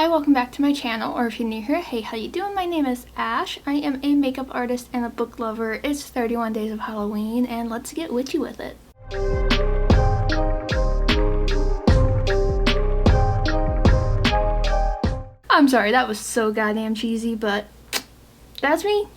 Hi, welcome back to my channel, or if you're new here, hey, how you doing? My name is Ash. I am a makeup artist and a book lover. It's 31 days of Halloween, and let's get witchy with it. I'm sorry, that was so goddamn cheesy, but that's me.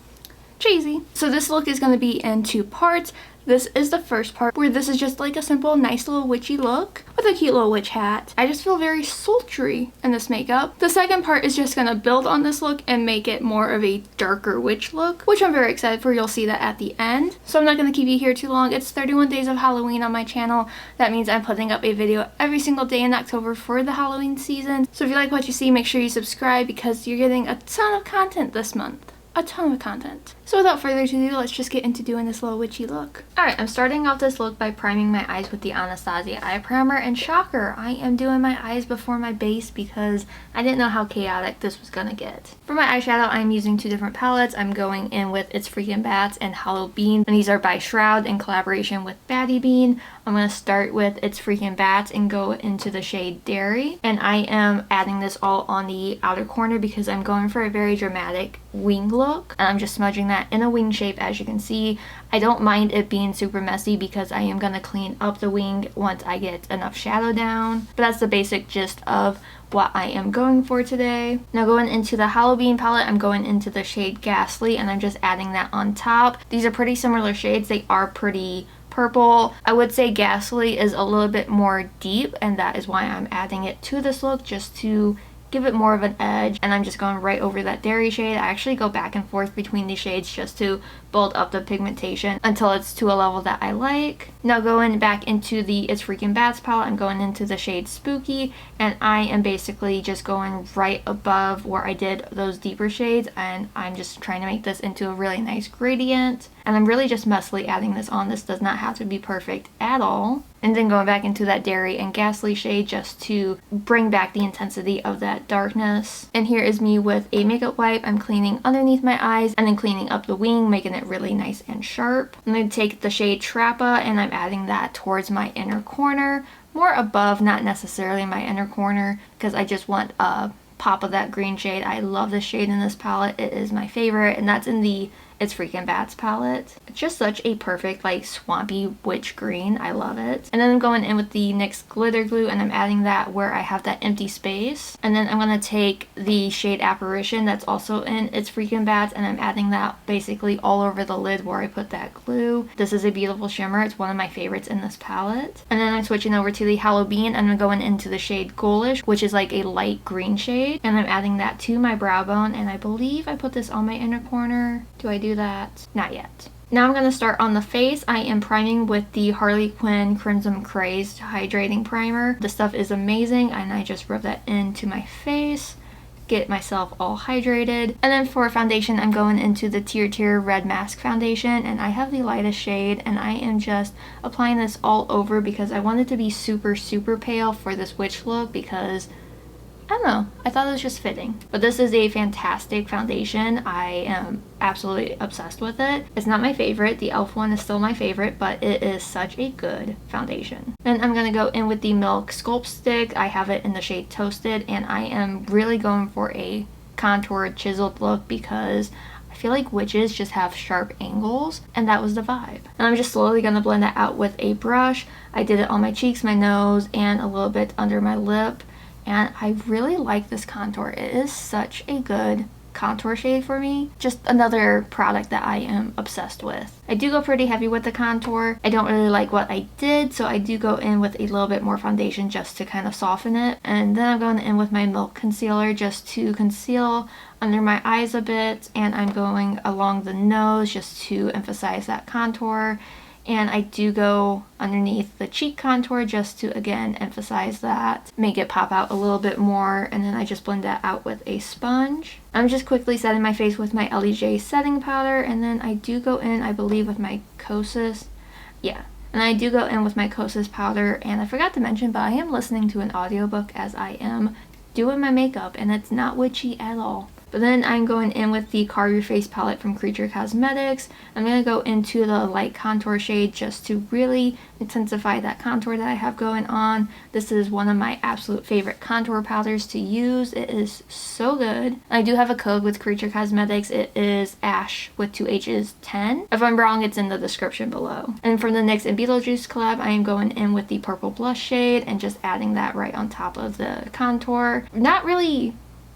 Cheesy. So this look is going to be in two parts. This is the first part where this is just like a simple, nice little witchy look with a cute little witch hat. I just feel very sultry in this makeup. The second part is just going to build on this look and make it more of a darker witch look, which I'm very excited for. You'll see that at the end. So I'm not going to keep you here too long. It's 31 days of Halloween on my channel. That means I'm putting up a video every single day in October for the Halloween season. So if you like what you see, make sure you subscribe because you're getting a ton of content this month. A ton of content. So without further ado, let's just get into doing this little witchy look. Alright, I'm starting off this look by priming my eyes with the Anastasia eye primer, and shocker, I am doing my eyes before my base because I didn't know how chaotic this was gonna get. For my eyeshadow, I'm using two different palettes. I'm going in with It's Freakin Bats and Hallobean, and these are by Shroud in collaboration with Battybean. I'm going to start with It's Freakin Bats and go into the shade Dairy, and I am adding this all on the outer corner because I'm going for a very dramatic wing look, and I'm just smudging that in a wing shape. As you can see, I don't mind it being super messy because I am going to clean up the wing once I get enough shadow down, but that's the basic gist of what I am going for today. Now going into the Hallobean palette, I'm going into the shade Ghastly, and I'm just adding that on top. These are pretty similar shades. They are pretty purple. I would say Ghastly is a little bit more deep, and that is why I'm adding it to this look, just to give it more of an edge. And I'm just going right over that Dairy shade. I actually go back and forth between these shades just to build up the pigmentation until it's to a level that I like. Now going back into the It's Freakin Bats palette, I'm going into the shade Spooky, and I am basically just going right above where I did those deeper shades, and I'm just trying to make this into a really nice gradient. And I'm really just messily adding this on. This does not have to be perfect at all. And then going back into that Dairy and Ghastly shade just to bring back the intensity of that darkness. And here is me with a makeup wipe. I'm cleaning underneath my eyes and then cleaning up the wing, making it really nice and sharp. I'm going to take the shade Trappa, and I'm adding that towards my inner corner. More above, not necessarily my inner corner, because I just want a pop of that green shade. I love this shade in this palette. It is my favorite, and that's in the It's Freakin Bats palette. It's just such a perfect, like, swampy witch green. I love it. And then I'm going in with the NYX glitter glue, and I'm adding that where I have that empty space. And then I'm going to take the shade Apparition that's also in It's Freakin Bats, and I'm adding that basically all over the lid where I put that glue. This is a beautiful shimmer. It's one of my favorites in this palette. And then I'm switching over to the Hallobean, and I'm going into the shade Ghoulish, which is like a light green shade. And I'm adding that to my brow bone, and I believe I put this on my inner corner. Do I do that? Not yet. Now I'm going to start on the face. I am priming with the Harley Quinn Crimson Craze Hydrating Primer. The stuff is amazing, and I just rub that into my face, get myself all hydrated. And then for foundation, I'm going into the TirTir Red Mask Foundation, and I have the lightest shade, and I am just applying this all over because I want it to be super, super pale for this witch look because I don't know, I thought it was just fitting. But this is a fantastic foundation. I am absolutely obsessed with it. It's not my favorite. The e.l.f. one is still my favorite, but it is such a good foundation. Then I'm going to go in with the Milk Sculpt Stick. I have it in the shade Toasted, and I am really going for a contoured, chiseled look because I feel like witches just have sharp angles, and that was the vibe. And I'm just slowly going to blend that out with a brush. I did it on my cheeks, my nose, and a little bit under my lip. And I really like this contour. It is such a good contour shade for me. Just another product that I am obsessed with. I do go pretty heavy with the contour. I don't really like what I did, so I do go in with a little bit more foundation just to kind of soften it. And then I'm going in with my Milk Concealer just to conceal under my eyes a bit. And I'm going along the nose just to emphasize that contour. And I do go underneath the cheek contour just to, again, emphasize that, make it pop out a little bit more, and then I just blend that out with a sponge. I'm just quickly setting my face with my Elli setting powder, and then I do go in, I believe, with my Kosas. Yeah. And I do go in with my Kosas powder, and I forgot to mention, but I am listening to an audiobook as I am doing my makeup, and it's not witchy at all. But then I'm going in with the Carve Your Face palette from Creature Cosmetics. I'm going to go into the light contour shade just to really intensify that contour that I have going on. This is one of my absolute favorite contour powders to use. It is so good. I do have a code with Creature Cosmetics. It is ASH with 2 H's 10. If I'm wrong, it's in the description below. And for the NYX and Beetlejuice collab, I am going in with the purple blush shade and just adding that right on top of the contour. Not really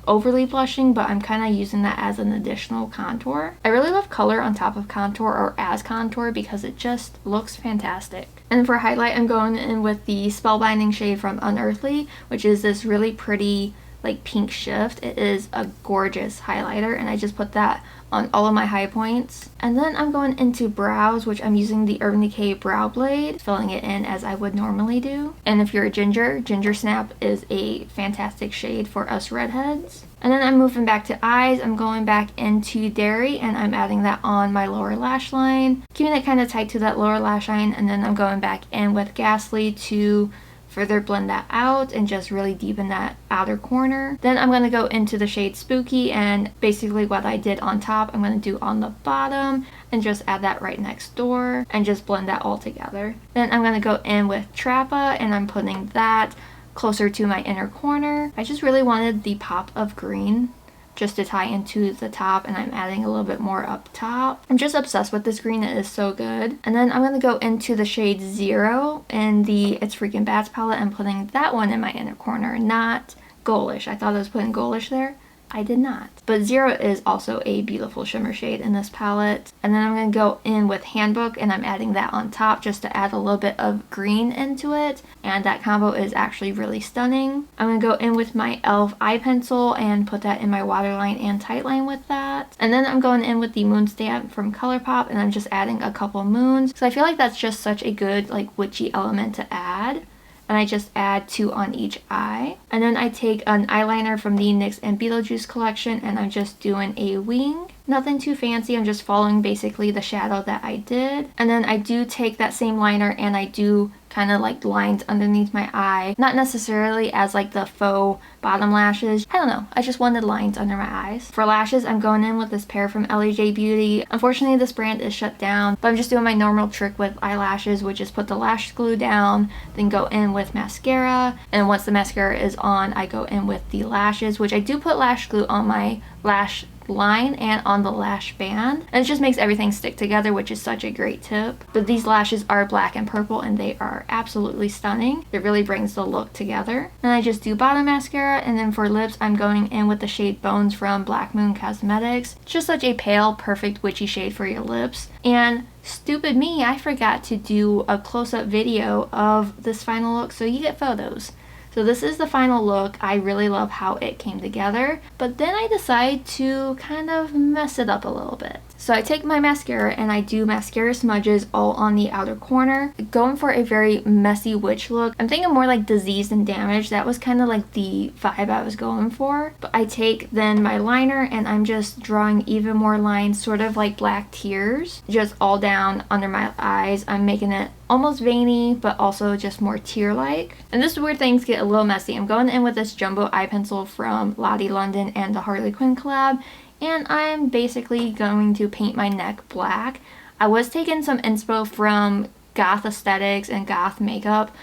overly blushing, but I'm kind of using that as an additional contour. I really love color on top of contour or as contour because it just looks fantastic. And for highlight, I'm going in with the Spellbinding shade from Unearthly, which is this really pretty like pink shift. It is a gorgeous highlighter, and I just put that on all of my high points. And then I'm going into brows, which I'm using the Urban Decay Brow Blade, filling it in as I would normally do. And if you're a ginger, Ginger Snap is a fantastic shade for us redheads. And then I'm moving back to eyes. I'm going back into Dairy, and I'm adding that on my lower lash line, keeping it kind of tight to that lower lash line. And then I'm going back in with Ghastly to further blend that out and just really deepen that outer corner. Then I'm going to go into the shade Spooky, and basically what I did on top I'm going to do on the bottom and just add that right next door and just blend that all together. Then I'm going to go in with Trappa, and I'm putting that closer to my inner corner. I just really wanted the pop of green just to tie into the top, and I'm adding a little bit more up top. I'm just obsessed with this green. It is so good. And then I'm going to go into the shade Zero in the It's Freakin' Bats palette and putting that one in my inner corner, not Ghoulish. I thought I was putting Ghoulish there. I did not. But Zero is also a beautiful shimmer shade in this palette. And then I'm going to go in with Handbook, and I'm adding that on top just to add a little bit of green into it. And that combo is actually really stunning. I'm going to go in with my e.l.f. eye pencil and put that in my waterline and tightline with that. And then I'm going in with the Moon Stamp from Colourpop, and I'm just adding a couple moons. So I feel like that's just such a good like witchy element to add. And I just add 2 on each eye. And then I take an eyeliner from the NYX and Beetlejuice collection, and I'm just doing a wing. Nothing too fancy, I'm just following basically the shadow that I did. And then I do take that same liner and I do kind of like lines underneath my eye. Not necessarily as like the faux bottom lashes. I don't know, I just wanted lines under my eyes. For lashes, I'm going in with this pair from Elli Beauty. Unfortunately, this brand is shut down, but I'm just doing my normal trick with eyelashes, which is put the lash glue down, then go in with mascara. And once the mascara is on, I go in with the lashes, which I do put lash glue on my lash line and on the lash band, and it just makes everything stick together, which is such a great tip. But these lashes are black and purple, and they are absolutely stunning. It really brings the look together. And I just do bottom mascara, and then for lips I'm going in with the shade Bones from Black Moon Cosmetics. It's just such a pale, perfect witchy shade for your lips. And stupid me, I forgot to do a close-up video of this final look, so you get photos. So this is the final look. I really love how it came together, but then I decide to kind of mess it up a little bit. So I take my mascara and I do mascara smudges all on the outer corner, going for a very messy witch look. I'm thinking more like Diseased and Damaged. That was kind of like the vibe I was going for. But I take then my liner and I'm just drawing even more lines, sort of like black tears, just all down under my eyes. I'm making it almost veiny, but also just more tear-like. And this is where things get a little messy. I'm going in with this jumbo eye pencil from Lottie London and the Harley Quinn collab, and I'm basically going to paint my neck black. I was taking some inspo from goth aesthetics and goth makeup.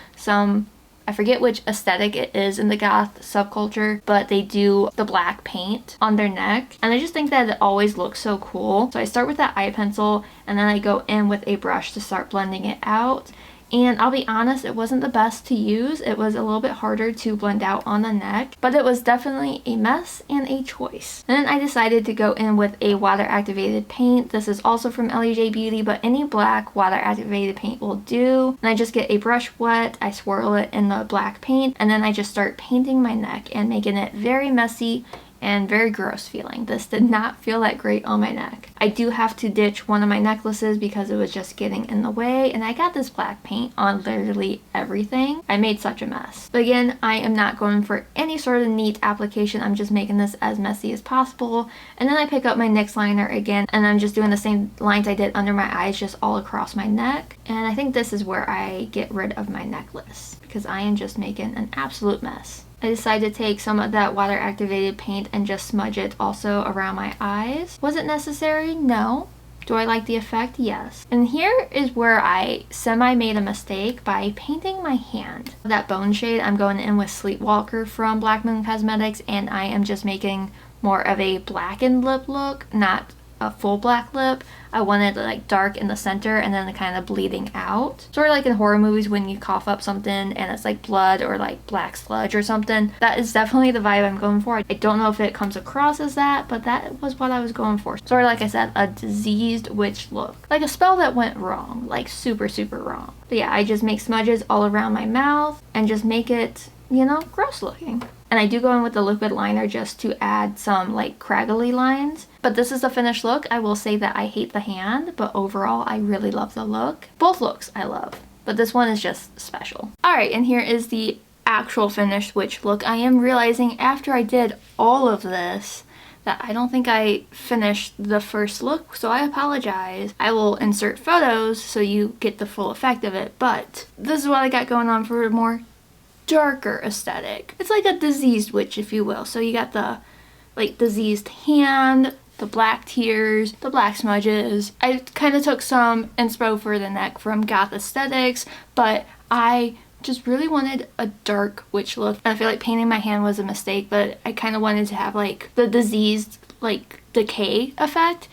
I forget which aesthetic it is in the goth subculture, but they do the black paint on their neck, and I just think that it always looks so cool. So I start with that eye pencil, and then I go in with a brush to start blending it out. And I'll be honest, it wasn't the best to use. It was a little bit harder to blend out on the neck, but it was definitely a mess and a choice. Then I decided to go in with a water activated paint. This is also from Elli Beauty, but any black water activated paint will do. And I just get a brush wet, I swirl it in the black paint, and then I just start painting my neck and making it very messy and very gross feeling. This did not feel that great on my neck. I do have to ditch one of my necklaces because it was just getting in the way, and I got this black paint on literally everything. I made such a mess. But again, I am not going for any sort of neat application. I'm just making this as messy as possible. And then I pick up my NYX liner again, and I'm just doing the same lines I did under my eyes, just all across my neck. And I think this is where I get rid of my necklace, because I am just making an absolute mess. I decided to take some of that water activated paint and just smudge it also around my eyes. Was it necessary? No. Do I like the effect? Yes. And here is where I made a mistake by painting my hand. That bone shade, I'm going in with Sleepwalker from Black Moon Cosmetics, and I am just making more of a blackened lip look, not a full black lip. I wanted it like dark in the center and then kind of bleeding out. Sort of like in horror movies when you cough up something and it's like blood or like black sludge or something. That is definitely the vibe I'm going for. I don't know if it comes across as that, but that was what I was going for. Sort of like I said, a diseased witch look. Like a spell that went wrong, like super, super wrong. But yeah, I just make smudges all around my mouth and just make it, you know, gross looking. And I do go in with the liquid liner just to add some like craggly lines. But this is the finished look. I will say that I hate the hand, but overall I really love the look. Both looks I love, but this one is just special. Alright, and here is the actual finished witch look. I am realizing after I did all of this that I don't think I finished the first look, so I apologize. I will insert photos so you get the full effect of it, but this is what I got going on for a more darker aesthetic. It's like a diseased witch, if you will. So you got the like diseased hand, the black tears, the black smudges. I kind of took some inspo for the neck from Goth Aesthetics, but I just really wanted a dark witch look. And I feel like painting my hand was a mistake, but I kind of wanted to have like the diseased like decay effect.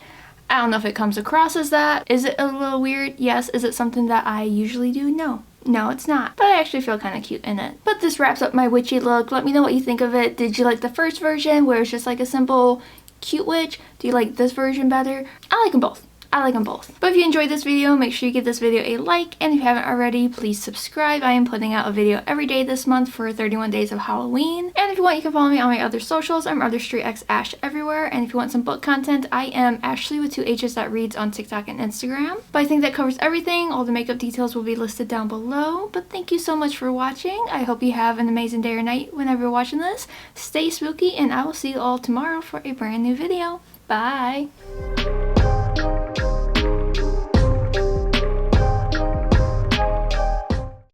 I don't know if it comes across as that. Is it a little weird? Yes. Is it something that I usually do? No. No, it's not. But I actually feel kind of cute in it. But this wraps up my witchy look. Let me know what you think of it. Did you like the first version where it's just like a simple cute witch? Do you like this version better? I like them both. I like them both. But if you enjoyed this video, make sure you give this video a like, and if you haven't already, please subscribe. I am putting out a video every day this month for 31 days of Halloween. And if you want, you can follow me on my other socials. I'm artistryxashh everywhere. And if you want some book content, I am Ashley with 2 H's that reads on TikTok and Instagram. But I think that covers everything. All the makeup details will be listed down below. But thank you so much for watching. I hope you have an amazing day or night whenever you're watching this. Stay spooky, and I will see you all tomorrow for a brand new video. Bye!